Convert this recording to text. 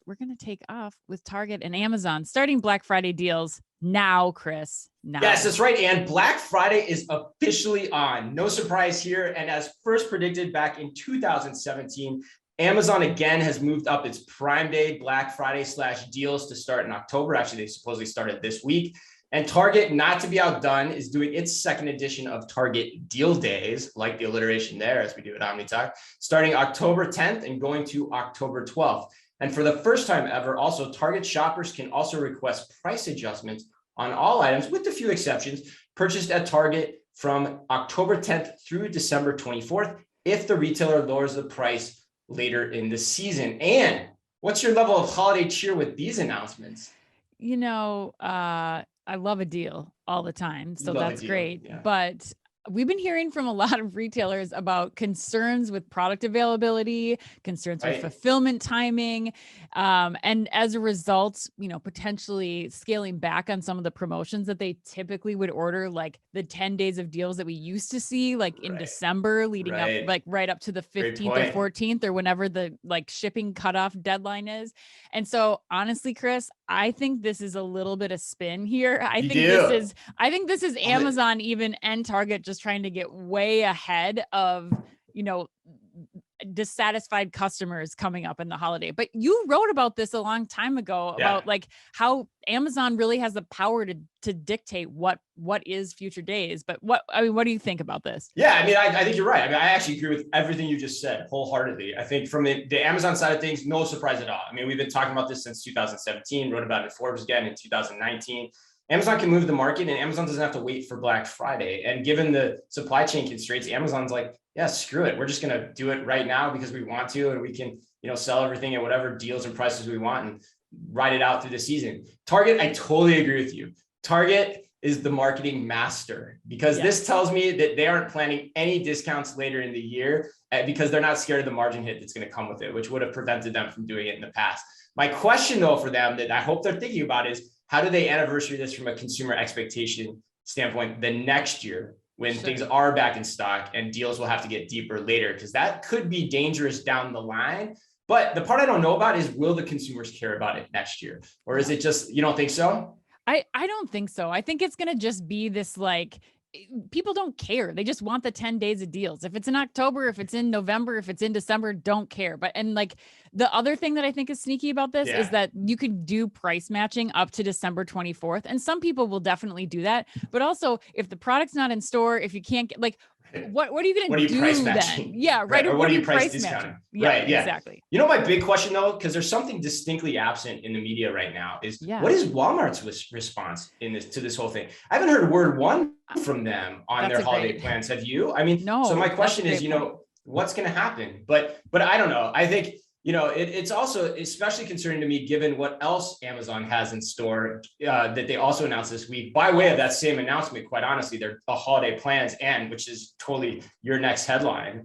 we're going to take off with Target and Amazon starting Black Friday deals now, Chris. Now. Yes, that's right. And Black Friday is officially on. No surprise here. And as first predicted back in 2017, Amazon again has moved up its Prime Day Black Friday / deals to start in October. Actually, they supposedly started this week. And Target, not to be outdone, is doing its second edition of Target Deal Days, like the alliteration there, as we do at OmniTalk, starting October 10th and going to October 12th. And for the first time ever, also, Target shoppers can also request price adjustments on all items, with a few exceptions, purchased at Target from October 10th through December 24th, if the retailer lowers the price later in the season. And what's your level of holiday cheer with these announcements? I love a deal all the time, so that's great. Yeah. But we've been hearing from a lot of retailers about concerns with product availability, concerns with fulfillment timing. And as a result, potentially scaling back on some of the promotions that they typically would order, like the 10 days of deals that we used to see, like in December, leading up, like right up to the 15th or 14th or whenever the shipping cutoff deadline is. And so honestly, Chris, I think this is a little bit of spin here. I think this is Amazon even and Target just trying to get way ahead of, dissatisfied customers coming up in the holiday. But you wrote about this a long time ago about how Amazon really has the power to dictate what is future days. But what do you think about this? Yeah, I think you're right. I actually agree with everything you just said wholeheartedly. I think from the Amazon side of things, no surprise at all. We've been talking about this since 2017, wrote about it in Forbes again in 2019. Amazon can move the market, and Amazon doesn't have to wait for Black Friday. And given the supply chain constraints, Amazon's like, yeah, screw it. We're just going to do it right now because we want to, and we can, sell everything at whatever deals and prices we want and ride it out through the season. Target, I totally agree with you. Target is the marketing master, because this tells me that they aren't planning any discounts later in the year because they're not scared of the margin hit that's going to come with it, which would have prevented them from doing it in the past. My question, though, for them that I hope they're thinking about is, how do they anniversary this from a consumer expectation standpoint the next year when things are back in stock and deals will have to get deeper later? Because that could be dangerous down the line. But the part I don't know about is, will the consumers care about it next year? Or is it just, you don't think so? I don't think so. I think it's going to just be this people don't care. They just want the 10 days of deals. If it's in October, if it's in November, if it's in December, don't care. The other thing that I think is sneaky about this is that you could do price matching up to December 24th. And some people will definitely do that. But also, if the product's not in store, if you can't get what are you going to do price then? Matching? Yeah, right. Or what are you price discounting? Yeah, exactly. My big question though, because there's something distinctly absent in the media right now, is what is Walmart's response to this whole thing? I haven't heard word one from them on their holiday plans. Have you? No. So my question is, what's going to happen? But I don't know. I think, it's also especially concerning to me, given what else Amazon has in store that they also announced this week, by way of that same announcement, quite honestly, their holiday plans, and which is totally your next headline.